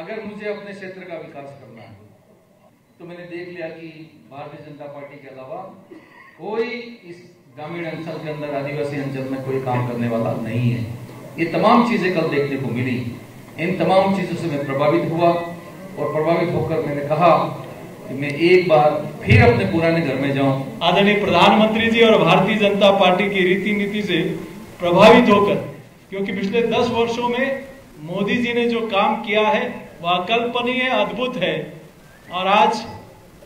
अगर मुझे अपने क्षेत्र का विकास करना है तो मैंने देख लिया कि भारतीय जनता पार्टी के अलावा कोई इस ग्रामीण अंचल के अंदर, आदिवासी अंचल में कोई काम करने वाला नहीं है। ये तमाम चीजें कल देखने को मिली। इन तमाम चीजों से मैं प्रभावित हुआ और प्रभावित होकर मैंने कहा कि मैं एक बार फिर अपने पुराने घर में जाऊं। आदरणीय प्रधानमंत्री जी और भारतीय जनता पार्टी की रीति नीति से प्रभावित होकर, क्योंकि पिछले 10 वर्षों में मोदी जी ने जो काम किया है वह अकल्पनीय, अद्भुत है। और आज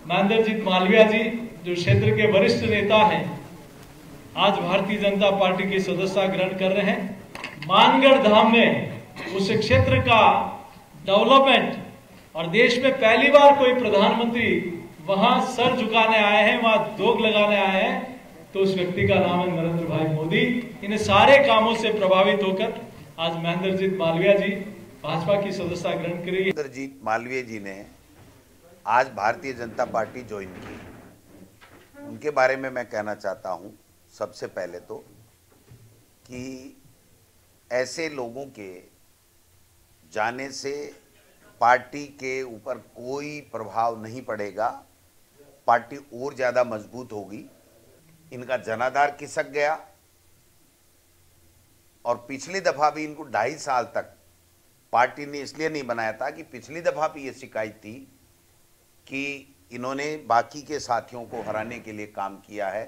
महेंद्रजीत मालवीय जी जो क्षेत्र के वरिष्ठ नेता हैं, आज भारतीय जनता पार्टी की सदस्यता ग्रहण कर रहे हैं। मानगढ़ धाम में उस क्षेत्र का डेवलपमेंट, और देश में पहली बार कोई प्रधानमंत्री वहां सर झुकाने आए हैं, वहां दोग लगाने आए हैं, तो उस व्यक्ति का नाम है नरेंद्र भाई मोदी। इन सारे कामों से प्रभावित होकर आज महेंद्रजीत मालवीय जी भाजपा की सदस्यता ग्रहण करेगी। महेंद्रजीत मालवीय जी ने आज भारतीय जनता पार्टी ज्वाइन की। उनके बारे में मैं कहना चाहता हूं सबसे पहले तो कि ऐसे लोगों के जाने से पार्टी के ऊपर कोई प्रभाव नहीं पड़ेगा, पार्टी और ज़्यादा मजबूत होगी। इनका जनाधार खिसक गया और पिछली दफ़ा भी इनको 2.5 साल तक पार्टी ने इसलिए नहीं बनाया था कि पिछली दफ़ा भी ये शिकायत थी कि इन्होंने बाकी के साथियों को हराने के लिए काम किया है।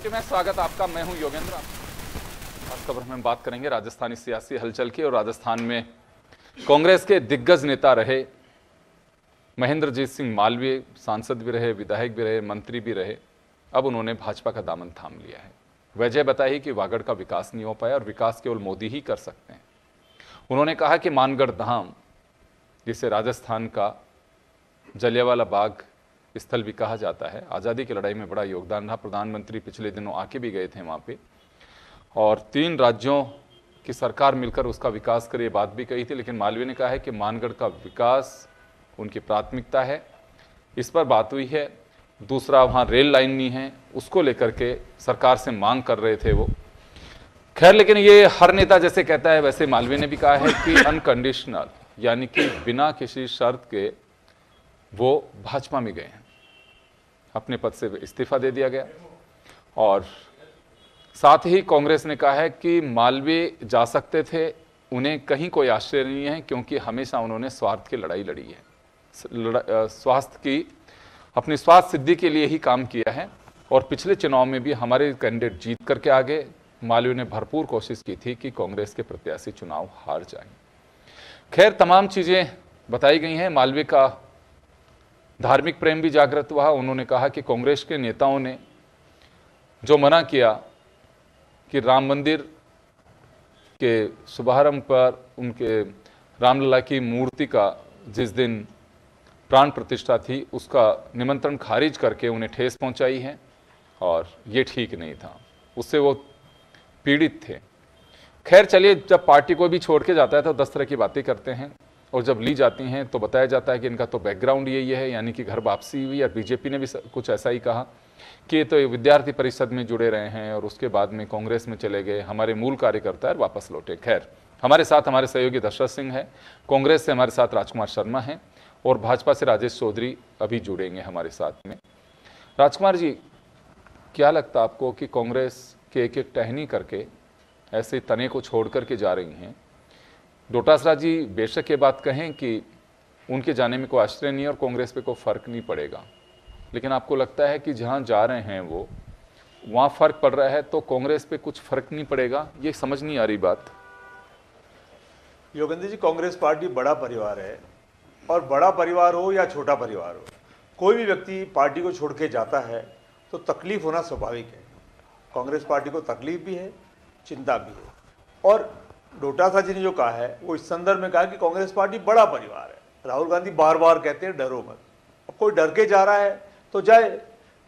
में स्वागत आपका। मैं हूं योगेंद्र। आज खबर में बात करेंगे राजस्थानी सियासी हलचल की। और राजस्थान में कांग्रेस के दिग्गज नेता रहे महेंद्रजीत सिंह मालवीय, सांसद भी रहे, विधायक भी रहे, मंत्री भी रहे। अब उन्होंने भाजपा का दामन थाम लिया है। वजह बताई कि वागड़ का विकास नहीं हो पाया और विकास केवल मोदी ही कर सकते हैं। उन्होंने कहा कि मानगढ़ धाम, जिसे राजस्थान का जलियांवाला बाग स्थल भी कहा जाता है, आज़ादी की लड़ाई में बड़ा योगदान रहा। प्रधानमंत्री पिछले दिनों आके भी गए थे वहाँ पे, और 3 राज्यों की सरकार मिलकर उसका विकास करे, ये बात भी कही थी। लेकिन मालवीय ने कहा है कि मानगढ़ का विकास उनकी प्राथमिकता है, इस पर बात हुई है। दूसरा, वहाँ रेल लाइन नहीं है, उसको लेकर के सरकार से मांग कर रहे थे वो। खैर, लेकिन ये हर नेता जैसे कहता है, वैसे मालवीय ने भी कहा है कि अनकंडीशनल, यानी कि बिना किसी शर्त के वो भाजपा में गए हैं। अपने पद से इस्तीफा दे दिया गया। और साथ ही कांग्रेस ने कहा है कि मालवीय जा सकते थे, उन्हें कहीं कोई आश्चर्य नहीं है, क्योंकि हमेशा उन्होंने स्वार्थ की लड़ाई लड़ी है। स्वास्थ्य की, अपनी स्वास्थ्य सिद्धि के लिए ही काम किया है। और पिछले चुनाव में भी हमारे कैंडिडेट जीत करके आ गए। मालवीय ने भरपूर कोशिश की थी कि कांग्रेस के प्रत्याशी चुनाव हार जाएं। खैर, तमाम चीज़ें बताई गई हैं। मालवीय का धार्मिक प्रेम भी जागृत हुआ। उन्होंने कहा कि कांग्रेस के नेताओं ने जो मना किया कि राम मंदिर के शुभारंभ पर उनके रामलला की मूर्ति का जिस दिन प्राण प्रतिष्ठा थी, उसका निमंत्रण खारिज करके उन्हें ठेस पहुंचाई है, और ये ठीक नहीं था, उससे वो पीड़ित थे। खैर, चलिए, जब पार्टी को भी छोड़ के जाता है तो 10 तरह की बातें करते हैं, और जब ली जाती हैं तो बताया जाता है कि इनका तो बैकग्राउंड यही है, यानी कि घर वापसी हुई। और बीजेपी ने भी कुछ ऐसा ही कहा कि ये तो विद्यार्थी परिषद में जुड़े रहे हैं और उसके बाद में कांग्रेस में चले गए, हमारे मूल कार्यकर्ता है, वापस लौटे। खैर, हमारे साथ हमारे सहयोगी दशरथ सिंह है, कांग्रेस से हमारे साथ राजकुमार शर्मा हैं, और भाजपा से राजेश चौधरी अभी जुड़ेंगे हमारे साथ में। राजकुमार जी, क्या लगता है आपको कि कांग्रेस के एक एक टहनी करके ऐसे तने को छोड़ करके जा रही हैं? डोटासरा जी बेशक ये बात कहें कि उनके जाने में कोई आश्चर्य नहीं है और कांग्रेस पे कोई फर्क नहीं पड़ेगा, लेकिन आपको लगता है कि जहां जा रहे हैं वो वहां फर्क पड़ रहा है, तो कांग्रेस पे कुछ फर्क नहीं पड़ेगा? ये समझ नहीं आ रही बात। योगेंद्र जी, कांग्रेस पार्टी बड़ा परिवार है, और बड़ा परिवार हो या छोटा परिवार हो, कोई भी व्यक्ति पार्टी को छोड़ के जाता है तो तकलीफ होना स्वाभाविक है। कांग्रेस पार्टी को तकलीफ भी है, चिंता भी है। और डोटासरा जी ने जो कहा है वो इस संदर्भ में कहा कि कांग्रेस पार्टी बड़ा परिवार है। राहुल गांधी बार बार कहते हैं डरो मत। अब कोई डर के जा रहा है तो जाए।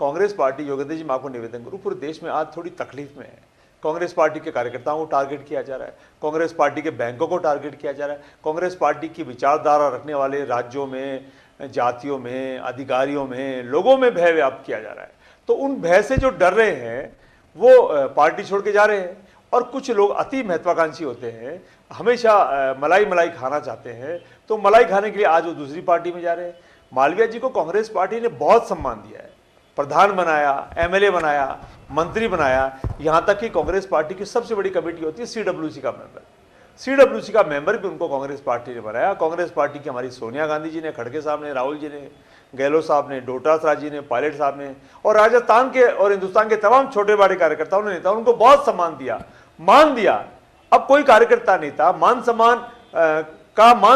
कांग्रेस पार्टी, योगेंद्र जी मैं आपको निवेदन करूं, पूरे देश में आज थोड़ी तकलीफ में है। कांग्रेस पार्टी के कार्यकर्ताओं को टारगेट किया जा रहा है, कांग्रेस पार्टी के बैंकों को टारगेट किया जा रहा है, कांग्रेस पार्टी की विचारधारा रखने वाले राज्यों में, जातियों में, अधिकारियों में, लोगों में भय व्याप्त किया जा रहा है। तो उन भय से जो डर रहे हैं वो पार्टी छोड़ के जा रहे हैं। और कुछ लोग अति महत्वाकांक्षी होते हैं, हमेशा मलाई खाना चाहते हैं, तो मलाई खाने के लिए आज वो दूसरी पार्टी में जा रहे हैं। मालवीय जी को कांग्रेस पार्टी ने बहुत सम्मान दिया है, प्रधान बनाया, एमएलए बनाया, मंत्री बनाया, यहां तक कि कांग्रेस पार्टी की सबसे बड़ी कमेटी होती है सीडब्ल्यूसी का मेंबर, सीडब्ल्यूसी का मेंबर भी उनको कांग्रेस पार्टी ने बनाया। कांग्रेस पार्टी की हमारी सोनिया गांधी जी ने, खड़गे साहब ने, राहुल जी ने, गहलोत साहब ने, डोटासरा जी ने, पायलट साहब ने, और राजस्थान के और हिंदुस्तान के तमाम छोटे बड़े कार्यकर्ताओं ने, नेताओं उनको बहुत सम्मान दिया, मान दिया। अब कोई कार्यकर्ता नेता मान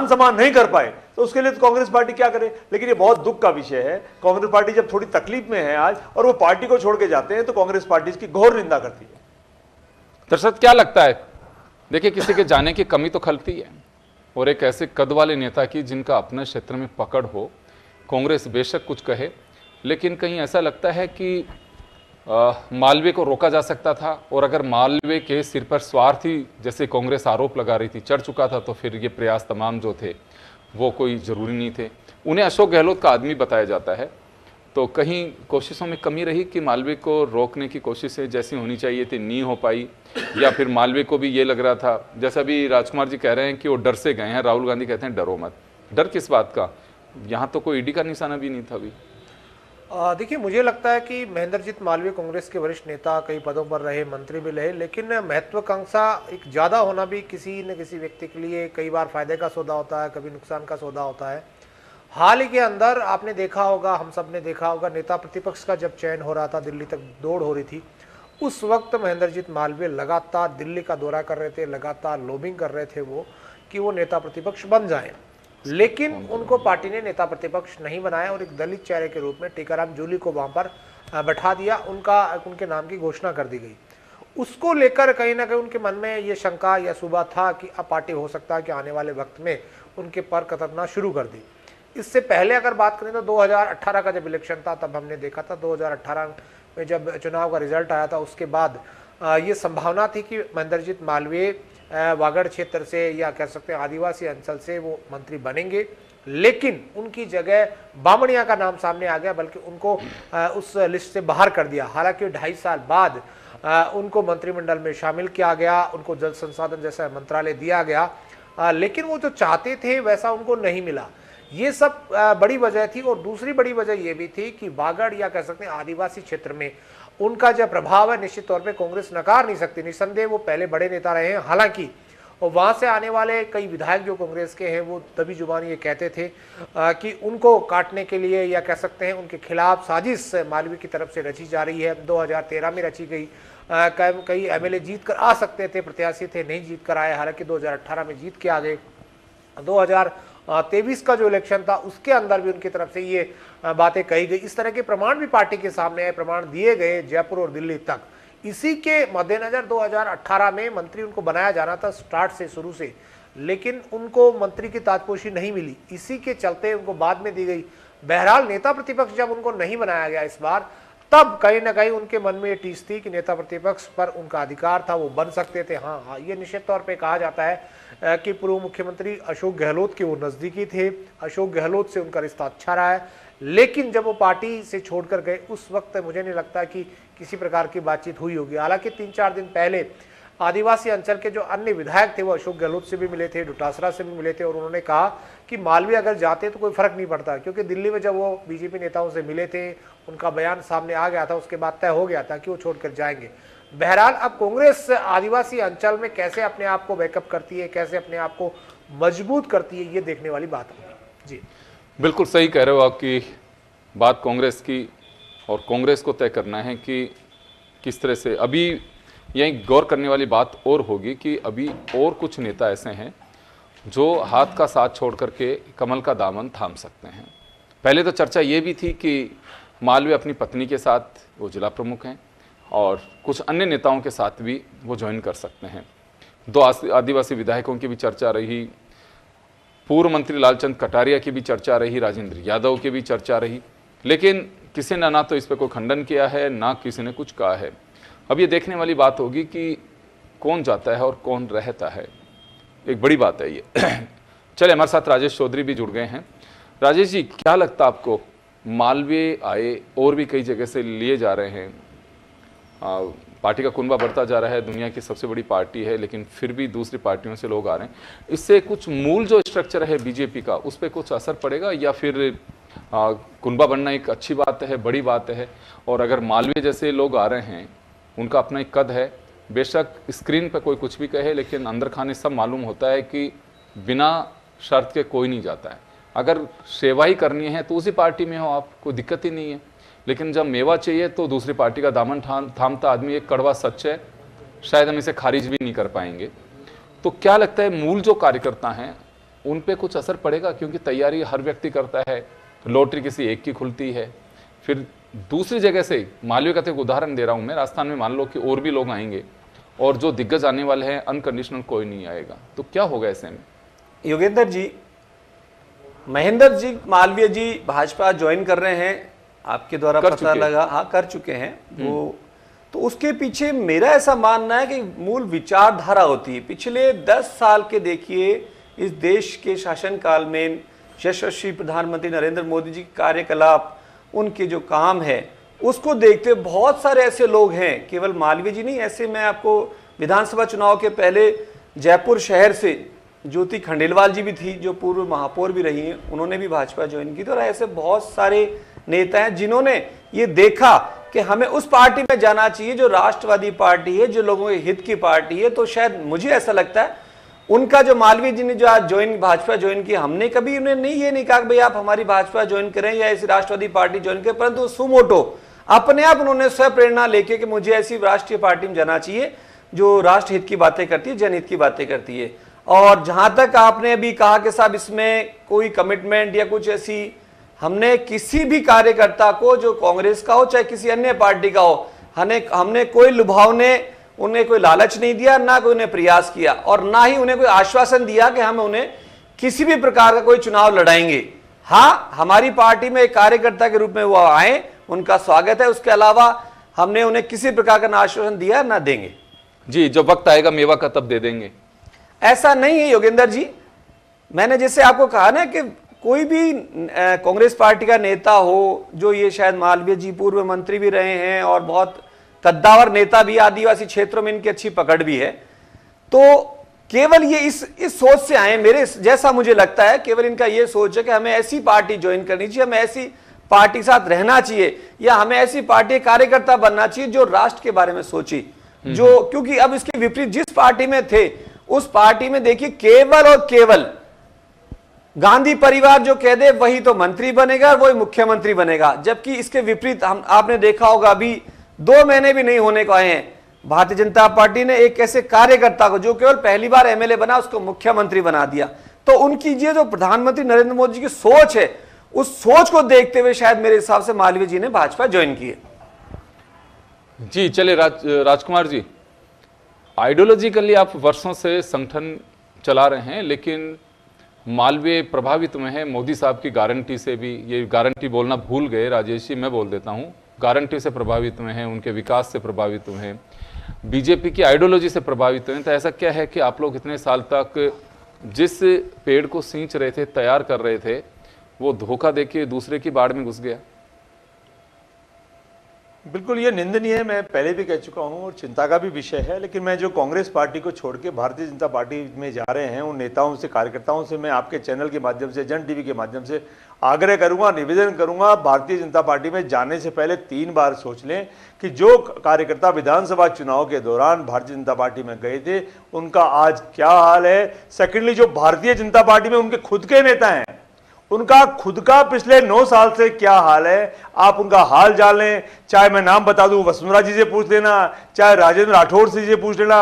सम्मान नहीं कर पाए तो उसके लिए तो कांग्रेस पार्टी क्या करे। लेकिन ये बहुत दुख का विषय है, कांग्रेस पार्टी जब थोड़ी तकलीफ में है आज और वो पार्टी को छोड़ के जाते हैं तो कांग्रेस पार्टी इसकी घोर निंदा करती है। दर्शक क्या लगता है, देखिए किसी के जाने की कमी तो खलती है, और एक ऐसे कद वाले नेता की जिनका अपने क्षेत्र में पकड़ हो, कांग्रेस बेशक कुछ कहे, लेकिन कहीं ऐसा लगता है कि मालवीय को रोका जा सकता था, और अगर मालवीय के सिर पर स्वार्थी जैसे कांग्रेस आरोप लगा रही थी चढ़ चुका था तो फिर ये प्रयास तमाम जो थे वो कोई ज़रूरी नहीं थे। उन्हें अशोक गहलोत का आदमी बताया जाता है, तो कहीं कोशिशों में कमी रही कि मालवीय को रोकने की कोशिशें जैसी होनी चाहिए थी नहीं हो पाई, या फिर मालवीय को भी ये लग रहा था, जैसा भी राजकुमार जी कह रहे हैं कि वो डर से गए हैं, राहुल गांधी कहते हैं डरो मत। डर किस बात का, यहाँ तो कोई ईडी का निशाना भी नहीं था अभी। देखिए, मुझे लगता है कि महेंद्रजीत मालवीय कांग्रेस के वरिष्ठ नेता, कई पदों पर रहे, मंत्री भी रहे, लेकिन महत्वाकांक्षा एक ज़्यादा होना भी किसी न किसी व्यक्ति के लिए कई बार फायदे का सौदा होता है, कभी नुकसान का सौदा होता है। हाल ही के अंदर आपने देखा होगा, हम सब ने देखा होगा, नेता प्रतिपक्ष का जब चयन हो रहा था, दिल्ली तक दौड़ हो रही थी, उस वक्त महेंद्रजीत मालवीय लगातार दिल्ली का दौरा कर रहे थे, लगातार लॉबिंग कर रहे थे वो कि वो नेता प्रतिपक्ष बन जाएं। लेकिन उनको पार्टी ने नेता प्रतिपक्ष नहीं बनाया और एक दलित चेहरे के रूप में टीकाराम जूली को वहां पर बैठा दिया, उनके नाम की घोषणा कर दी गई। उसको लेकर कहीं ना कहीं उनके मन में ये शंका या सुबह था कि अब पार्टी हो सकता है कि आने वाले वक्त में उनके पर कतरना शुरू कर दी। इससे पहले अगर बात करें तो 2018 का जब इलेक्शन था तब हमने देखा था, 2018 में जब चुनाव का रिजल्ट आया था उसके बाद ये संभावना थी कि महेंद्रजीत मालवीय वागड़ क्षेत्र से या कह सकते हैं आदिवासी अंचल से वो मंत्री बनेंगे, लेकिन उनकी जगह बामणिया का नाम सामने आ गया, बल्कि उनको उस लिस्ट से बाहर कर दिया। हालांकि 2.5 साल बाद उनको मंत्रिमंडल में शामिल किया गया, उनको जल संसाधन जैसा मंत्रालय दिया गया, लेकिन वो जो चाहते थे वैसा उनको नहीं मिला। ये सब बड़ी वजह थी। और दूसरी बड़ी वजह ये भी थी कि वागड़ या कह सकते हैं आदिवासी क्षेत्र में उनका जो प्रभाव है निश्चित तौर पे कांग्रेस नकार नहीं सकती। निसंदेह वो पहले बड़े नेता रहे हैं, हालांकि और वहां से आने वाले कई विधायक जो कांग्रेस के हैं वो दबी जुबान ये कहते थे कि उनको काटने के लिए या कह सकते हैं उनके खिलाफ साजिश मालवीय की तरफ से रची जा रही है। 2013 में रची गई, कई एमएलए जीत कर आ सकते थे, प्रत्याशी थे, नहीं जीत कर आए, हालांकि 2018 में जीत के आ गए। 2023 का जो इलेक्शन था उसके अंदर भी उनकी तरफ से ये बातें कही गई। इस तरह के प्रमाण भी पार्टी के सामने आए, प्रमाण दिए गए जयपुर और दिल्ली तक। इसी के मद्देनजर 2018 में मंत्री उनको बनाया जाना था स्टार्ट से, शुरू से, लेकिन उनको मंत्री की ताजपोशी नहीं मिली, इसी के चलते उनको बाद में दी गई। बहरहाल नेता प्रतिपक्ष जब उनको नहीं बनाया गया इस बार, तब कहीं ना कहीं उनके मन में ये टीस थी कि नेता प्रतिपक्ष पर उनका अधिकार था, वो बन सकते थे। हाँ, ये निश्चित तौर पे कहा जाता है कि पूर्व मुख्यमंत्री अशोक गहलोत के वो नज़दीकी थे, अशोक गहलोत से उनका रिश्ता अच्छा रहा है, लेकिन जब वो पार्टी से छोड़कर गए उस वक्त मुझे नहीं लगता कि किसी प्रकार की बातचीत हुई होगी। हालांकि 3-4 दिन पहले आदिवासी अंचल के जो अन्य विधायक थे वो अशोक गहलोत से भी मिले थे, डोटासरा से भी मिले थे, और उन्होंने कहा कि मालवीय अगर जाते तो कोई फर्क नहीं पड़ता, क्योंकि दिल्ली में जब वो बीजेपी नेताओं से मिले थे, उनका बयान सामने आ गया था, उसके बाद तय हो गया था कि वो छोड़कर जाएंगे। बहरहाल अब कांग्रेस आदिवासी अंचल में कैसे अपने आप को बैकअप करती है, कैसे अपने आप को मजबूत करती है, ये देखने वाली बात होगी। जी बिल्कुल सही कह रहे हो आपकी बात कांग्रेस की, और कांग्रेस को तय करना है कि किस तरह से। अभी यही गौर करने वाली बात और होगी कि अभी और कुछ नेता ऐसे हैं जो हाथ का साथ छोड़ करके कमल का दामन थाम सकते हैं। पहले तो चर्चा ये भी थी कि मालवीय अपनी पत्नी के साथ वो जिला प्रमुख हैं और कुछ अन्य नेताओं के साथ भी वो ज्वाइन कर सकते हैं। 2 आदिवासी विधायकों की भी चर्चा रही, पूर्व मंत्री लालचंद कटारिया की भी चर्चा रही, राजेंद्र यादव की भी चर्चा रही, लेकिन किसी ने ना तो इस पर कोई खंडन किया है, ना किसी ने कुछ कहा है। अब ये देखने वाली बात होगी कि कौन जाता है और कौन रहता है, एक बड़ी बात है ये। चले, हमारे साथ राजेश चौधरी भी जुड़ गए हैं। राजेश जी, क्या लगता है आपको, मालवीय आए और भी कई जगह से लिए जा रहे हैं, पार्टी का कुनबा बढ़ता जा रहा है, दुनिया की सबसे बड़ी पार्टी है, लेकिन फिर भी दूसरी पार्टियों से लोग आ रहे हैं, इससे कुछ मूल जो स्ट्रक्चर है बीजेपी का उस पर कुछ असर पड़ेगा, या फिर कुनबा बनना एक अच्छी बात है, बड़ी बात है? और अगर मालवीय जैसे लोग आ रहे हैं, उनका अपना एक कद है, बेशक स्क्रीन पर कोई कुछ भी कहे, लेकिन अंदर खाने सब मालूम होता है कि बिना शर्त के कोई नहीं जाता है। अगर सेवा ही करनी है तो उसी पार्टी में हो आप, कोई दिक्कत ही नहीं है, लेकिन जब मेवा चाहिए तो दूसरी पार्टी का दामन थामता आदमी एक कड़वा सच है, शायद हम इसे खारिज भी नहीं कर पाएंगे। तो क्या लगता है, मूल जो कार्यकर्ता हैं उन पे कुछ असर पड़ेगा? क्योंकि तैयारी हर व्यक्ति करता है, लॉटरी किसी एक की खुलती है, फिर दूसरी जगह से, मालवीय का तो एक उदाहरण दे रहा हूं मैं, राजस्थान में मान लो कि और भी लोग आएंगे और जो दिग्गज आने वाले हैं अनकंडीशनल कोई नहीं आएगा, तो क्या होगा ऐसे में? योगेंद्र जी, महेंद्र जी मालवीय जी भाजपा ज्वाइन कर रहे हैं, आपके द्वारा पता लगा, हाँ कर चुके हैं वो। तो उसके पीछे मेरा ऐसा मानना है कि मूल विचारधारा होती है। पिछले 10 साल के देखिए इस देश के शासनकाल में यशस्वी प्रधानमंत्री नरेंद्र मोदी जी के कार्यकलाप, उनके जो काम है उसको देखते बहुत सारे ऐसे लोग हैं, केवल मालवीय जी नहीं, ऐसे मैं आपको विधानसभा चुनाव के पहले जयपुर शहर से ज्योति खंडेलवाल जी भी थी, जो पूर्व महापौर भी रही हैं, उन्होंने भी भाजपा ज्वाइन की थी। और ऐसे बहुत सारे नेता हैं जिन्होंने ये देखा कि हमें उस पार्टी में जाना चाहिए जो राष्ट्रवादी पार्टी है, जो लोगों के हित की पार्टी है। तो शायद मुझे ऐसा लगता है उनका जो मालवीय जी ने जो आज भाजपा ज्वाइन की, हमने कभी उन्हें ये नहीं कहा कि भाई आप हमारी भाजपा ज्वाइन करें या ऐसी राष्ट्रवादी पार्टी ज्वाइन करें, परंतु सुमोटो अपने आप उन्होंने स्वप्रेरणा लेके कि मुझे ऐसी राष्ट्रीय पार्टी में जाना चाहिए जो राष्ट्र हित की बातें करती है, जनहित की बातें करती है। और जहां तक आपने अभी कहा कि साहब इसमें कोई कमिटमेंट या कुछ ऐसी, हमने किसी भी कार्यकर्ता को, जो कांग्रेस का हो चाहे किसी अन्य पार्टी का हो, हमने कोई लुभावने, उन्हें कोई लालच नहीं दिया, ना कोई उन्हें प्रयास किया, और ना ही उन्हें कोई आश्वासन दिया कि हम उन्हें किसी भी प्रकार का कोई चुनाव लड़ाएंगे। हाँ, हमारी पार्टी में एक कार्यकर्ता के रूप में वो आए, उनका स्वागत है, उसके अलावा हमने उन्हें किसी प्रकार का ना आश्वासन दिया ना देंगे। जी, जब वक्त आएगा मेवा का तब दे देंगे, ऐसा नहीं है योगेंद्र जी। मैंने जैसे आपको कहा ना कि कोई भी कांग्रेस पार्टी का नेता हो, जो ये शायद मालवीय जी पूर्व मंत्री भी रहे हैं और बहुत कद्दावर नेता भी, आदिवासी क्षेत्रों में इनकी अच्छी पकड़ भी है, तो केवल ये इस सोच से आए, मेरे जैसा मुझे लगता है, केवल इनका ये सोच है कि हमें ऐसी पार्टी ज्वाइन करनी चाहिए, हमें ऐसी पार्टी के साथ रहना चाहिए, या हमें ऐसी पार्टी कार्यकर्ता बनना चाहिए जो राष्ट्र के बारे में सोचे। जो, क्योंकि अब इसके विपरीत जिस पार्टी में थे, उस पार्टी में देखिए केवल और केवल गांधी परिवार जो कह दे वही तो मंत्री बनेगा और वही मुख्यमंत्री बनेगा, जबकि इसके विपरीत आपने देखा होगा, अभी 2 महीने भी नहीं होने को आए हैं, भारतीय जनता पार्टी ने एक ऐसे कार्यकर्ता को जो केवल पहली बार एमएलए बना, उसको मुख्यमंत्री बना दिया। तो उनकी ये जो प्रधानमंत्री नरेंद्र मोदी जी की सोच है, उस सोच को देखते हुए शायद मेरे हिसाब से मालवीय जी ने भाजपा ज्वाइन की है। जी चले, राजकुमार जी, आइडियोलॉजिकली आप वर्षों से संगठन चला रहे हैं, लेकिन मालवीय प्रभावित में है मोदी साहब की गारंटी से भी। ये गारंटी बोलना भूल गए राजेश जी, मैं बोल देता हूं, गारंटी से प्रभावित में है, उनके विकास से प्रभावित हुए हैं, बीजेपी की आइडियोलॉजी से प्रभावित हुए हैं। तो ऐसा क्या है कि आप लोग इतने साल तक जिस पेड़ को सींच रहे थे, तैयार कर रहे थे, वो धोखा देके दूसरे की बाड़ में घुस गया? बिल्कुल ये निंदनीय है, मैं पहले भी कह चुका हूं और चिंता का भी विषय है। लेकिन मैं जो कांग्रेस पार्टी को छोड़ के भारतीय जनता पार्टी में जा रहे हैं, उन नेताओं से, कार्यकर्ताओं से मैं आपके चैनल के माध्यम से, जन टीवी के माध्यम से आग्रह करूंगा, निवेदन करूंगा, भारतीय जनता पार्टी में जाने से पहले 3 बार सोच लें कि जो कार्यकर्ता विधानसभा चुनाव के दौरान भारतीय जनता पार्टी में गए थे, उनका आज क्या हाल है। सेकेंडली, जो भारतीय जनता पार्टी में उनके खुद के नेता हैं, उनका खुद का पिछले 9 साल से क्या हाल है, आप उनका हाल जान लें। चाहे मैं नाम बता दूं, वसुंधरा जी से पूछ लेना, चाहे राजेंद्र राठौड़ जी से पूछ लेना,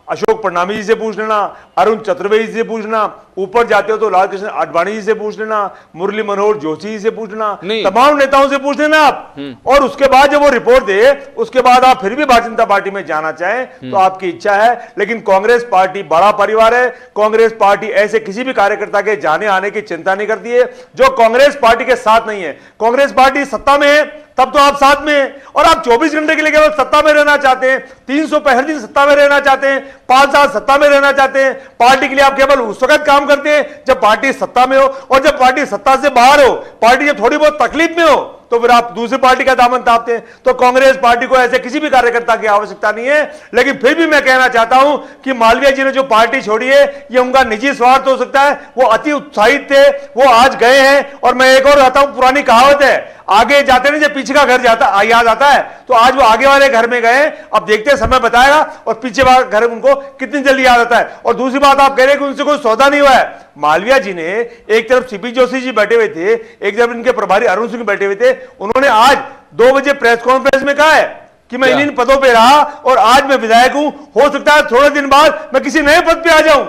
अशोक फडणवीस जी से पूछ लेना, अरुण चतुर्वेदी जी से पूछना, ऊपर जाते हो तो लालकृष्ण आडवाणी जी से पूछ लेना, मुरली मनोहर जोशी जी से पूछ लेना, तमाम नेताओं से पूछ लेना आप। और उसके बाद जब वो रिपोर्ट दे, उसके बाद आप फिर भी भारतीय जनता पार्टी में जाना चाहें तो आपकी इच्छा है। लेकिन कांग्रेस पार्टी बड़ा परिवार है। कांग्रेस पार्टी ऐसे किसी भी कार्यकर्ता के जाने आने की चिंता नहीं करती है जो कांग्रेस पार्टी के साथ नहीं है। कांग्रेस पार्टी सत्ता में है तब तो आप साथ में हैं, और आप 24 घंटे के लिए केवल सत्ता में रहना चाहते हैं, 365 दिन सत्ता में रहना चाहते हैं, 5 साल सत्ता में रहना चाहते हैं। पार्टी के लिए आप केवल उस वक्त काम करते हैं जब पार्टी सत्ता में हो, और जब पार्टी सत्ता से बाहर हो, पार्टी जब थोड़ी बहुत तकलीफ में हो, तो फिर आप दूसरी पार्टी का दामन थामते हैं। तो कांग्रेस पार्टी को ऐसे किसी भी कार्यकर्ता की आवश्यकता नहीं है। लेकिन फिर भी मैं कहना चाहता हूं कि मालवीय जी ने जो पार्टी छोड़ी है, ये उनका निजी स्वार्थ हो सकता है। वो अति उत्साहित थे, वो आज गए हैं। और मैं एक और कहता हूं, पुरानी कहावत है, आगे जाते नहीं जब पीछे का घर जाता याद आता है, तो आज वो आगे वाले घर में गए। अब देखते हैं, समय बताएगा और पीछे वाला घर उनको कितनी जल्दी याद आता है। और दूसरी बात, आप कह रहे हैं कि उनसे कोई सौदा नहीं हुआ है। मालवीय जी ने, एक तरफ सीपी जोशी जी बैठे हुए थे, एक तरफ इनके प्रभारी अरुण सिंह बैठे हुए थे, उन्होंने आज 2 बजे प्रेस कॉन्फ्रेंस में कहा है कि मैं इन पदों पे रहा और आज मैं विधायक हूं, हो सकता है थोड़े दिन बाद मैं किसी नए पद पे आ जाऊं।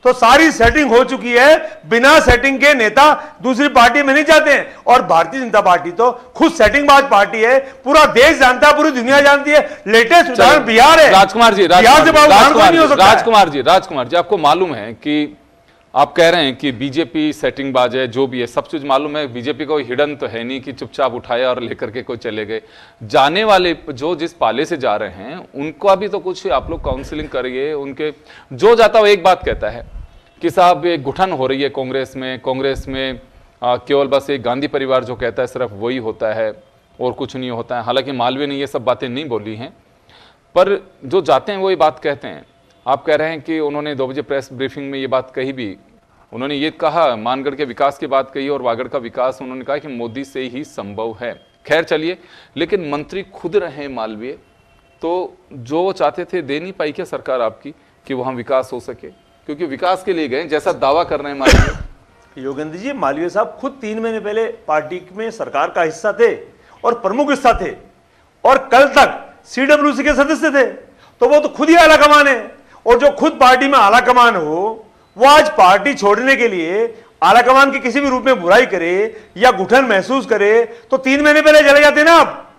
तो सारी सेटिंग हो चुकी है। बिना सेटिंग के नेता दूसरी पार्टी में नहीं जाते हैं। और भारतीय जनता पार्टी तो खुद सेटिंगबाज पार्टी है, पूरा देश जानता है, पूरी दुनिया जानती है। लेटेस्ट उदाहरण बिहार है। राजकुमार जी, राजकुमार जी, आपको मालूम है कि आप कह रहे हैं कि बीजेपी सेटिंगबाज है, जो भी है सब कुछ मालूम है। बीजेपी का कोई हिडन तो है नहीं कि चुपचाप उठाया और लेकर के कोई चले गए। जाने वाले जो जिस पाले से जा रहे हैं उनको अभी तो कुछ आप लोग काउंसलिंग करिए। उनके जो जाता वो एक बात कहता है कि साहब एक घुटन हो रही है कांग्रेस में केवल बस एक गांधी परिवार जो कहता है सिर्फ वही होता है और कुछ नहीं होता है। हालांकि मालवीय ने ये सब बातें नहीं बोली हैं, पर जो जाते हैं वो ये बात कहते हैं। आप कह रहे हैं कि उन्होंने 2 बजे प्रेस ब्रीफिंग में ये बात कही भी, उन्होंने ये कहा, मानगढ़ के विकास की बात कही और वागड़ का विकास उन्होंने कहा कि मोदी से ही संभव है। खैर चलिए, लेकिन मंत्री खुद रहे मालवीय, तो जो वो चाहते थे दे नहीं पाई क्या सरकार आपकी कि वहां विकास हो सके? क्योंकि विकास के लिए गए जैसा दावा कर रहे हैं मालवीय। योगेंद्र जी, मालवीय साहब खुद 3 महीने पहले पार्टी में सरकार का हिस्सा थे और प्रमुख हिस्सा थे, और कल तक सीडब्ल्यूसी के सदस्य थे। तो वो तो खुद ही आला कमान है। और जो खुद पार्टी में आला कमान हो, वो आज पार्टी छोड़ने के लिए आला कमान की किसी भी रूप में बुराई करे या घुटन महसूस करे, तो 3 महीने पहले चले जाते ना आप।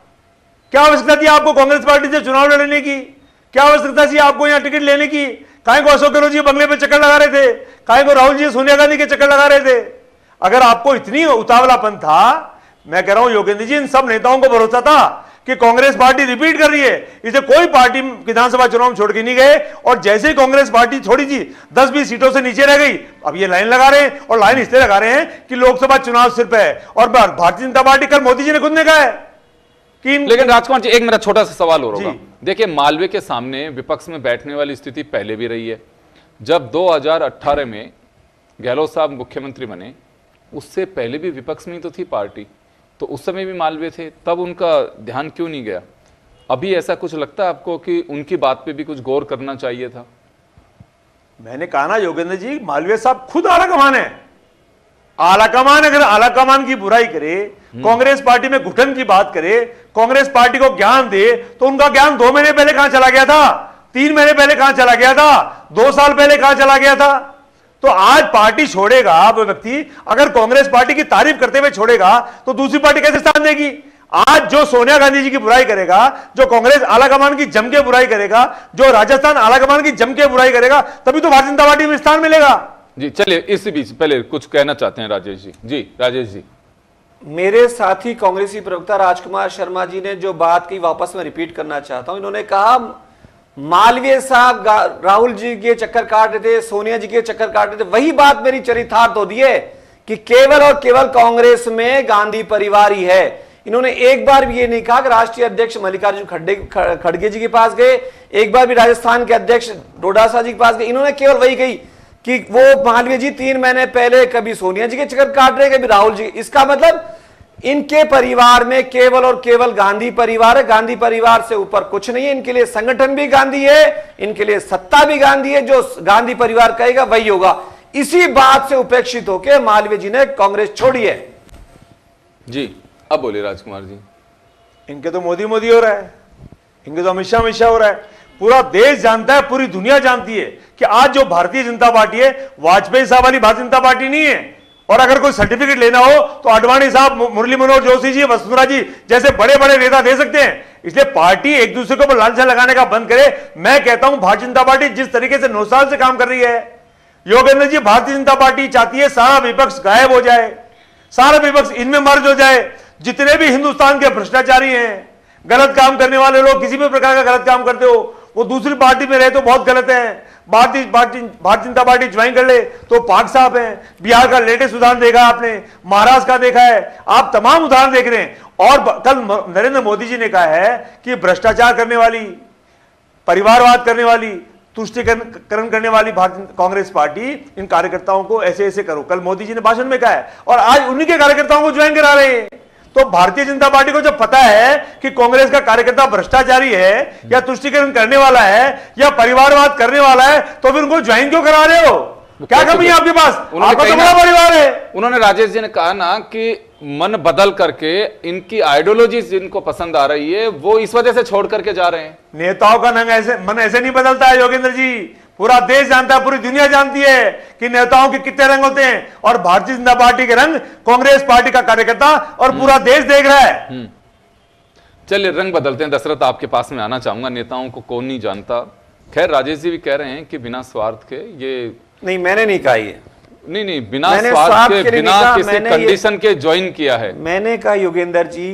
क्या आवश्यकता थी आपको कांग्रेस पार्टी से चुनाव लड़ने की? क्या आवश्यकता थी आपको यहां टिकट लेने की? काहे को अशोक गहलोत जी बंगले पे चक्कर लगा रहे थे? काहे को राहुल जी सोनिया गांधी के चक्कर लगा रहे थे? अगर आपको इतनी उतावलापन था, मैं कह रहा हूं योगेंद्र जी, इन सब नेताओं को भरोसा था कि कांग्रेस पार्टी रिपीट कर रही है। इसे कोई पार्टी विधानसभा चुनाव में छोड़ के नहीं गए, और जैसे ही कांग्रेस पार्टी थोड़ी सी 10-20 सीटों से नीचे रह गई, अब ये लाइन लगा रहे हैं। और लाइन इसलिए लगा रहे हैं कि लोकसभा चुनाव सिर पे है। और भारतीय जनता पार्टी, कल मोदी जी ने खुद ने कहा है कि लेकिन राजकुमार जी, एक मेरा छोटा सा सवाल और होगा। देखिए, मालवीय के सामने विपक्ष में बैठने वाली स्थिति पहले भी रही है। जब 2018 में गहलोत साहब मुख्यमंत्री बने, उससे पहले भी विपक्ष में तो थी पार्टी, तो उस समय भी मालवीय थे, तब उनका ध्यान क्यों नहीं गया? अभी ऐसा कुछ लगता है आपको कि उनकी बात पे भी कुछ गौर करना चाहिए था? मैंने कहा ना योगेंद्र जी, मालवीय साहब खुद आला कमान है। आला कमान अगर आला कमान की बुराई करे, कांग्रेस पार्टी में घुटन की बात करे, कांग्रेस पार्टी को ज्ञान दे, तो उनका ज्ञान 2 महीने पहले कहां चला गया था? 3 महीने पहले कहां चला गया था? 2 साल पहले कहां चला गया था? तो आज पार्टी छोड़ेगा वो व्यक्ति, अगर कांग्रेस पार्टी की तारीफ करते हुए छोड़ेगा, तो दूसरी पार्टी कैसे स्थान देगी? आज जो सोनिया गांधी जी की बुराई करेगा, जो कांग्रेस आलाकमान की जम के बुराई करेगा, जो राजस्थान आलाकमान की जम के बुराई करेगा, तभी तो भारतीय जनता पार्टी में स्थान मिलेगा। जी चलिए, इस बीच पहले कुछ कहना चाहते हैं राजेश जी। जी राजेश जी। मेरे साथी कांग्रेसी प्रवक्ता राजकुमार शर्मा जी ने जो बात की वापस मैं रिपीट करना चाहता हूं। इन्होंने कहा मालवीय साहब राहुल जी के चक्कर काट रहे थे, सोनिया जी के चक्कर काट रहे थे। वही बात मेरी चरितार्थ होती है कि केवल और केवल कांग्रेस में गांधी परिवार ही है। इन्होंने एक बार भी ये नहीं कहा कि राष्ट्रीय अध्यक्ष मल्लिकार्जुन खड़गे जी के पास गए, एक बार भी राजस्थान के अध्यक्ष डोडासा जी के पास गए। इन्होंने केवल वही कही कि वो मालवीय जी 3 महीने पहले कभी सोनिया जी के चक्कर काट रहे, कभी राहुल जी। इसका मतलब इनके परिवार में केवल और केवल गांधी परिवार है। गांधी परिवार से ऊपर कुछ नहीं है। इनके लिए संगठन भी गांधी है, इनके लिए सत्ता भी गांधी है। जो गांधी परिवार कहेगा वही होगा। इसी बात से उपेक्षित होकर मालवीय जी ने कांग्रेस छोड़ी है। जी अब बोले राजकुमार जी। इनके तो मोदी मोदी हो रहा है, इनके तो अमित शाह हो रहा है। पूरा देश जानता है, पूरी दुनिया जानती है कि आज जो भारतीय जनता पार्टी है वाजपेयी साहब वाली भारतीय जनता पार्टी नहीं है। और अगर कोई सर्टिफिकेट लेना हो तो आडवाणी साहब, मुरली मनोहर जोशी जी, वसुंधरा जी जैसे बड़े बड़े नेता दे सकते हैं। इसलिए पार्टी एक दूसरे के ऊपर लालसा लगाने का बंद करे। मैं कहता हूं भारतीय जनता पार्टी जिस तरीके से 9 साल से काम कर रही है, योगेंद्र जी, भारतीय जनता पार्टी चाहती है सारा विपक्ष गायब हो जाए, सारा विपक्ष इनमें मर्ज हो जाए। जितने भी हिंदुस्तान के भ्रष्टाचारी हैं, गलत काम करने वाले लोग, किसी भी प्रकार का गलत काम करते हो, वो दूसरी पार्टी में रहे तो बहुत गलत है। भारतीय जनता पार्टी ज्वाइन कर ले तो पाक साहब हैं। बिहार का लेटेस्ट उदाहरण देखा आपने, महाराष्ट्र का देखा है, आप तमाम उदाहरण देख रहे हैं। और कल नरेंद्र मोदी जी ने कहा है कि भ्रष्टाचार करने वाली, परिवारवाद करने वाली, तुष्टीकरण करने वाली भारतीय कांग्रेस पार्टी, इन कार्यकर्ताओं को ऐसे ऐसे करो। कल मोदी जी ने भाषण में कहा है और आज उन्हीं के कार्यकर्ताओं को ज्वाइन करा रहे हैं। तो भारतीय जनता पार्टी को जब पता है कि कांग्रेस का कार्यकर्ता भ्रष्टाचारी है या तुष्टीकरण करने वाला है या परिवारवाद करने वाला है, तो फिर उनको ज्वाइन क्यों करा रहे हो? क्या कमी है आपके पास? आपका तो बड़ा परिवार है। उन्होंने, राजेश जी ने कहा ना कि मन बदल करके इनकी आइडियोलॉजी जिनको पसंद आ रही है वो इस वजह से छोड़ करके जा रहे हैं। नेताओं का मन ऐसे नहीं बदलता है योगेंद्र जी। पूरा देश जानता है, पूरी दुनिया जानती है कि नेताओं के कितने रंग होते हैं। और भारतीय जनता पार्टी के रंग कांग्रेस पार्टी का कार्यकर्ता और पूरा देश देख रहा है। चलिए रंग बदलते हैं। दशरथ, आपके पास में आना चाहूंगा। नेताओं को कौन नहीं जानता। खैर, राजेश जी भी कह रहे हैं कि बिना स्वार्थ के ये नहीं, मैंने नहीं कहा ये। नहीं, बिना स्वार्थ के, बिना किसी कंडीशन के ज्वाइन किया है। मैंने कहा योगेंद्र जी,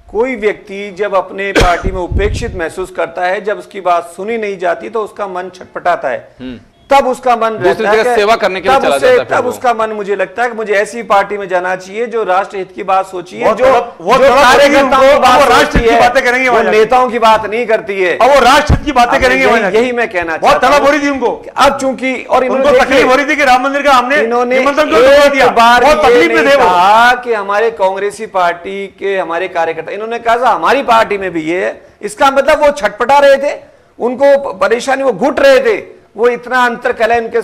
कोई व्यक्ति जब अपने पार्टी में उपेक्षित महसूस करता है, जब उसकी बात सुनी नहीं जाती तो उसका मन छटपटाता है। तब उसका मन रहता है सेवा करने के लिए चला जाता है। तब उसका मन, मुझे लगता है कि मुझे ऐसी पार्टी में जाना चाहिए जो राष्ट्र हित की बात सोची है, वो राष्ट्र की बातें करेंगे, वो नेताओं की बात नहीं करती है, और वो राष्ट्र हित की बातें करेंगे। यही मैं कहना बहुत तलब हो रही थी उनको। अब चूंकि और इनको तकलीफ हो रही थी कि राम मंदिर का हमने निमंत्रण एक बार कहा कि हमारे कांग्रेसी पार्टी के हमारे कार्यकर्ता, इन्होंने कहा हमारी पार्टी में भी ये है। इसका मतलब वो छटपटा रहे थे, उनको परेशानी, वो घुट रहे थे, वो इतना अंतर कलह उनके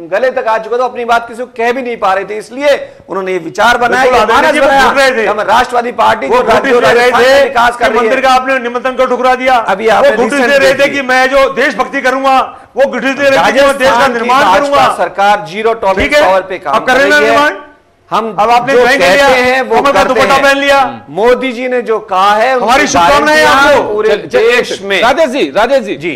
गले तक आ चुका था, अपनी बात किसी को कह भी नहीं पा रहे थे। इसलिए उन्होंने ये विचार बनाया, हम राष्ट्रवादी पार्टी जो विकास कर मंदिर का आपने निमंत्रण को ठुकरा दिया। अभी आप दे रहे थे कि मैं जो देशभक्ति करूंगा, वो घुटिस दे रहे थे कि मैं देश का निर्माण करूंगा। सरकार जीरो टॉलरेंस पावर पे काम कर रही है। हम अब आपने जो कहते हैं वो दुपट्टा पहन लिया। मोदी जी ने जो कहा है, हमारी शुभकामनाएं आपको पूरे देश में। राजेश जी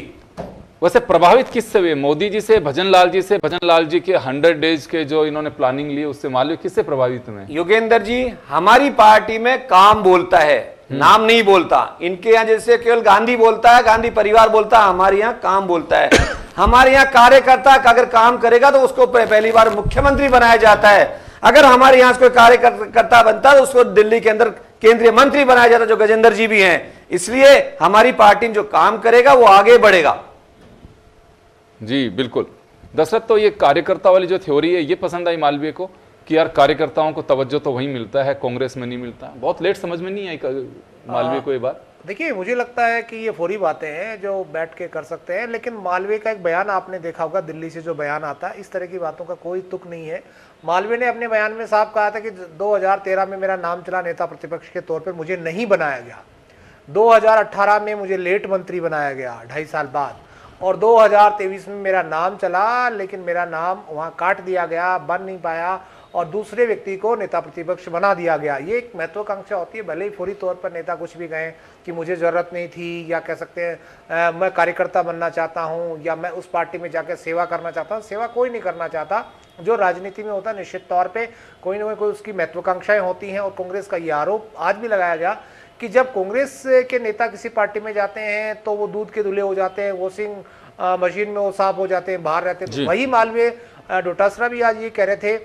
वैसे प्रभावित किससे हुए? मोदी जी से, भजन लाल जी से? भजन लाल जी के 100 डेज के जो इन्होंने प्लानिंग ली उससे मालूम किससे प्रभावित हुए? योगेंद्र जी, हमारी पार्टी में काम बोलता है, नाम नहीं बोलता। इनके यहाँ जैसे केवल गांधी बोलता है, गांधी परिवार बोलता है, हमारे यहाँ काम बोलता है। हमारे यहाँ कार्यकर्ता अगर काम करेगा तो उसको पहली बार मुख्यमंत्री बनाया जाता है। अगर हमारे यहाँ कोई कार्यकर्ता बनता है तो उसको दिल्ली के अंदर केंद्रीय मंत्री बनाया जाता है, जो गजेंद्र जी भी हैं। इसलिए हमारी पार्टी में जो काम करेगा वो आगे बढ़ेगा। जी बिल्कुल। दशरथ, तो ये कार्यकर्ता वाली जो थ्योरी है ये पसंद आई मालवीय को कि यार कार्यकर्ताओं को तवज्जो तो वहीं मिलता है, कांग्रेस में नहीं मिलता। बहुत लेट समझ में नहीं आई मालवीय को ये बात। देखिए, मुझे लगता है कि ये फोरी बातें हैं जो बैठ के कर सकते हैं, लेकिन मालवीय का एक बयान आपने देखा होगा, दिल्ली से जो बयान आता है, इस तरह की बातों का कोई तुक नहीं है। मालवीय ने अपने बयान में साफ कहा था कि 2013 में मेरा नाम चला नेता प्रतिपक्ष के तौर पर, मुझे नहीं बनाया गया। 2018 में मुझे लेट मंत्री बनाया गया 2.5 साल बाद, और 2023 में मेरा नाम चला, लेकिन मेरा नाम वहाँ काट दिया गया, बन नहीं पाया, और दूसरे व्यक्ति को नेता प्रतिपक्ष बना दिया गया। ये एक महत्वाकांक्षा होती है। भले ही फौरी तौर पर नेता कुछ भी कहें कि मुझे ज़रूरत नहीं थी, या कह सकते हैं मैं कार्यकर्ता बनना चाहता हूँ, या मैं उस पार्टी में जाकर सेवा करना चाहता हूँ। सेवा कोई नहीं करना चाहता। जो राजनीति में होता है निश्चित तौर पर कोई ना कोई उसकी महत्वाकांक्षाएँ होती हैं। और कांग्रेस का ये आरोप आज भी लगाया गया कि जब कांग्रेस के नेता किसी पार्टी में जाते हैं तो वो दूध के धुले हो जाते हैं, वॉशिंग मशीन में वो साफ हो जाते हैं, बाहर रहते हैं। तो वही मालवीय डोटासरा भी आज ये कह रहे थे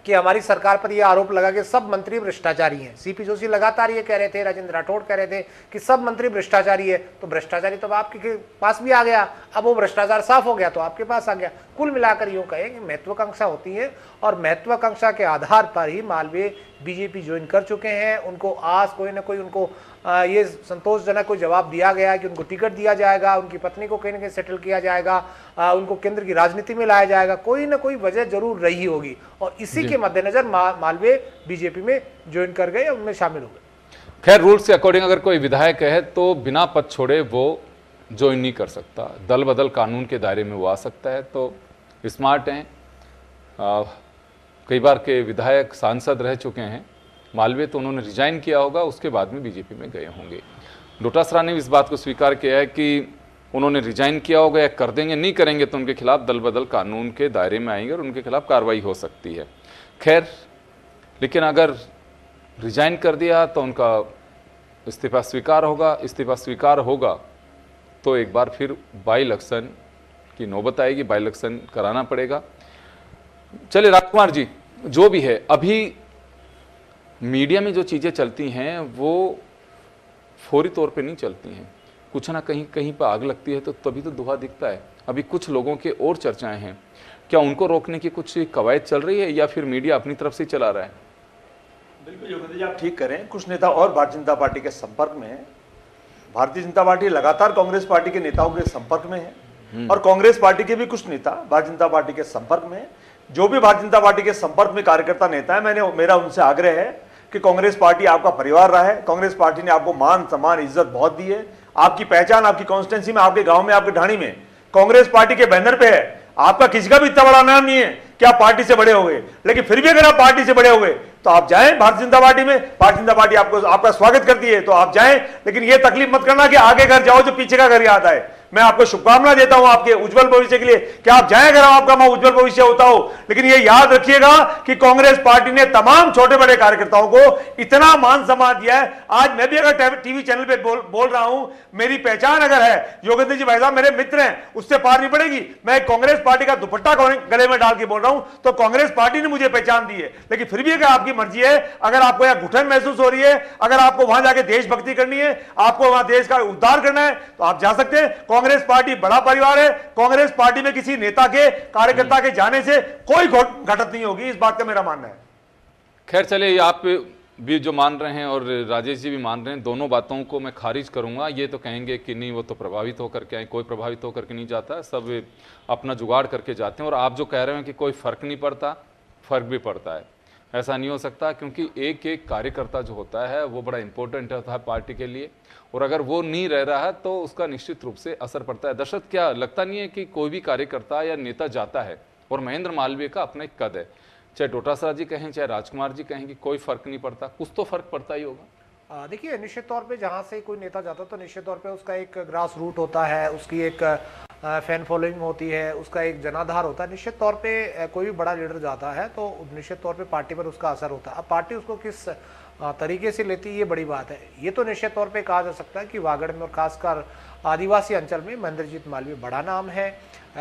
कि हमारी सरकार पर यह आरोप लगा कि सब मंत्री भ्रष्टाचारी हैं। सीपी जोशी लगातार ये कह रहे थे, राजेंद्र राठौड़ कह रहे थे कि सब मंत्री भ्रष्टाचारी है। तो भ्रष्टाचारी तो आपके पास भी आ गया, अब वो भ्रष्टाचार साफ हो गया तो आपके पास आ गया। कुल मिलाकर यूँ कहें कि महत्वाकांक्षा होती है, और महत्वाकांक्षा के आधार पर ही मालवीय बीजेपी ज्वाइन कर चुके हैं। उनको आज कोई ना कोई उनको ये संतोषजनक कोई जवाब दिया गया है कि उनको टिकट दिया जाएगा, उनकी पत्नी को कहीं ना कहीं सेटल किया जाएगा, उनको केंद्र की राजनीति में लाया जाएगा। कोई ना कोई वजह जरूर रही होगी, और इसी के मद्देनजर मालवीय बीजेपी में ज्वाइन कर गए, उनमें शामिल हो गए। खैर, रूल्स के अकॉर्डिंग अगर कोई विधायक है तो बिना पद छोड़े वो ज्वाइन नहीं कर सकता, दल बदल कानून के दायरे में वो आ सकता है। तो स्मार्ट हैं, कई बार के विधायक सांसद रह चुके हैं मालवीय, तो उन्होंने रिजाइन किया होगा, उसके बाद में बीजेपी में गए होंगे। डोटासरा ने भी इस बात को स्वीकार किया है कि उन्होंने रिजाइन किया होगा या कर देंगे, नहीं करेंगे तो उनके खिलाफ दल बदल कानून के दायरे में आएंगे और उनके खिलाफ कार्रवाई हो सकती है। खैर, लेकिन अगर रिजाइन कर दिया तो उनका इस्तीफा स्वीकार होगा, इस्तीफा स्वीकार होगा तो एक बार फिर बाई इलेक्शन की नौबत आएगी, बाई इलेक्शन कराना पड़ेगा। चलिए राजकुमार जी, जो भी है, अभी मीडिया में जो चीज़ें चलती हैं वो फौरी तौर पे नहीं चलती हैं, कुछ ना कहीं कहीं पर आग लगती है तो तभी तो धुआं दिखता है। अभी कुछ लोगों के और चर्चाएं हैं, क्या उनको रोकने की कुछ कवायद चल रही है या फिर मीडिया अपनी तरफ से चला रहा है? बिल्कुल योगेंद्र जी, आप ठीक करें, कुछ नेता और भारतीय जनता पार्टी के संपर्क में है। भारतीय जनता पार्टी लगातार कांग्रेस पार्टी के नेताओं के संपर्क में है और कांग्रेस पार्टी के भी कुछ नेता भारतीय जनता पार्टी के संपर्क में है। जो भी भारतीय जनता पार्टी के संपर्क में कार्यकर्ता नेता है, मेरा उनसे आग्रह है कि कांग्रेस पार्टी आपका परिवार रहा है। कांग्रेस पार्टी ने आपको मान सम्मान इज्जत बहुत दी है। आपकी पहचान आपकी कॉन्स्टिट्यूंसी में, आपके गांव में, आपके ढाणी में कांग्रेस पार्टी के बैनर पे है। आपका किसी का भी इतना बड़ा नाम नहीं है कि आप पार्टी से बड़े हो गए, लेकिन फिर भी अगर आप पार्टी से बड़े हो गए तो आप जाएं भारतीय जनता पार्टी में। भारतीय जनता पार्टी आपका स्वागत करती है तो आप जाएं, लेकिन ये तकलीफ मत करना कि आगे घर जाओ जो पीछे का घर याद आए। मैं आपको शुभकामना देता हूं आपके उज्जवल भविष्य के लिए कि आप जाएं, अगर आपका उज्जवल भविष्य होता हो। लेकिन ये याद रखिएगा कि कांग्रेस पार्टी ने तमाम छोटे बड़े कार्यकर्ताओं को इतना मान सम्मान दिया है। आज मैं भी अगर टीवी चैनल पे बोल रहा हूं, मेरी पहचान अगर है, योगेंद्र जी भाई साहब मेरे मित्र हैं, उससे पार नहीं पड़ेगी। मैं कांग्रेस पार्टी का दुपट्टा गले में डाल के बोल रहा हूं, तो कांग्रेस पार्टी ने मुझे पहचान दी है। लेकिन फिर भी अगर आपकी मर्जी है, अगर आपको यहां घुटन महसूस हो रही है, अगर आपको वहां जाके देशभक्ति करनी है, आपको वहां देश का उद्धार करना है, तो आप जा सकते हैं। कांग्रेस पार्टी बड़ा परिवार है। कांग्रेस पार्टी में किसी नेता के, कार्यकर्ता के जाने से कोई घटत नहीं होगी, इस बात का मेरा मानना है। खैर चलिए, आप भी जो मान रहे हैं और राजेश जी भी मान रहे हैं, दोनों बातों को मैं खारिज करूंगा। ये तो कहेंगे कि नहीं, वो तो प्रभावित होकर के आए, कोई प्रभावित होकर के नहीं जाता, सब अपना जुगाड़ करके जाते हैं। और आप जो कह रहे हैं कि कोई फर्क नहीं पड़ता, फर्क भी पड़ता है। ऐसा नहीं हो सकता, क्योंकि एक एक कार्यकर्ता जो होता है वो बड़ा इंपॉर्टेंट होता है पार्टी के लिए, और अगर वो नहीं रह रहा है तो उसका निश्चित रूप से असर पड़ता है। दर्शक, क्या लगता नहीं है कि कोई भी कार्यकर्ता या नेता जाता है और महेंद्र मालवीय का अपना एक कद है, चाहे डोटासरा जी कहें चाहे राजकुमार जी कहें कि कोई फर्क नहीं पड़ता, कुछ तो फर्क पड़ता ही होगा। देखिए, निश्चित तौर पे जहाँ से कोई नेता जाता है तो निश्चित तौर पे उसका एक ग्रास रूट होता है, उसकी एक फैन फॉलोइंग होती है, उसका एक जनाधार होता है। निश्चित तौर पे कोई भी बड़ा लीडर जाता है तो निश्चित तौर पे पार्टी पर उसका असर होता है। अब पार्टी उसको किस तरीके से लेती है, ये बड़ी बात है। ये तो निश्चित तौर पे कहा जा सकता है कि वागड़ में और खासकर आदिवासी अंचल में महेंद्रजीत मालवीय बड़ा नाम है,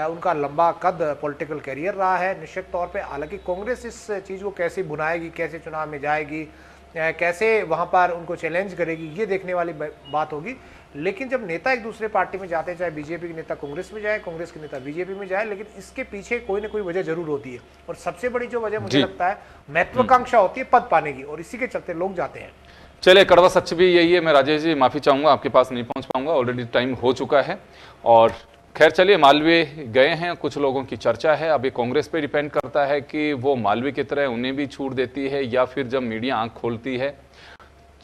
उनका लंबा कद पॉलिटिकल करियर रहा है। निश्चित तौर पे हालांकि कांग्रेस इस चीज़ को कैसे बुनाएगी, कैसे चुनाव में जाएगी, कैसे वहाँ पर उनको चैलेंज करेगी, ये देखने वाली बात होगी। लेकिन जब नेता एक दूसरे पार्टी में जाते हैं, चाहे बीजेपी के नेता कांग्रेस में जाए, कांग्रेस के नेता बीजेपी में जाए, लेकिन इसके पीछे कोई ना कोई वजह जरूर होती है। और सबसे बड़ी जो वजह मुझे लगता है महत्वाकांक्षा होती है पद पाने की, और इसी के चलते लोग जाते हैं। चलिए, कड़वा सच भी यही है। मैं राजेश जी माफी चाहूंगा, आपके पास नहीं पहुंच पाऊंगा, ऑलरेडी टाइम हो चुका है। और खैर चलिए, मालवीय गए हैं, कुछ लोगों की चर्चा है। अभी कांग्रेस पे डिपेंड करता है कि वो मालवीय की तरह उन्हें भी छूट देती है, या फिर जब मीडिया आंख खोलती है,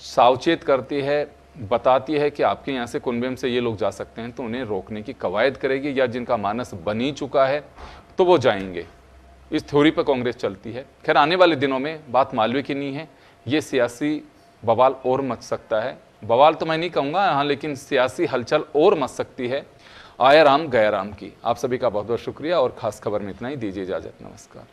सावचेत करती है, बताती है कि आपके यहाँ से कुनबेम से ये लोग जा सकते हैं, तो उन्हें रोकने की कवायद करेगी, या जिनका मानस बन ही चुका है तो वो जाएंगे। इस थ्योरी पर कांग्रेस चलती है। खैर, आने वाले दिनों में बात मालवीय की नहीं है, ये सियासी बवाल और मच सकता है। बवाल तो मैं नहीं कहूँगा यहाँ, लेकिन सियासी हलचल और मच सकती है आया राम गया राम की। आप सभी का बहुत बहुत शुक्रिया, और खास खबर में इतना ही। दीजिए इजाजत, नमस्कार।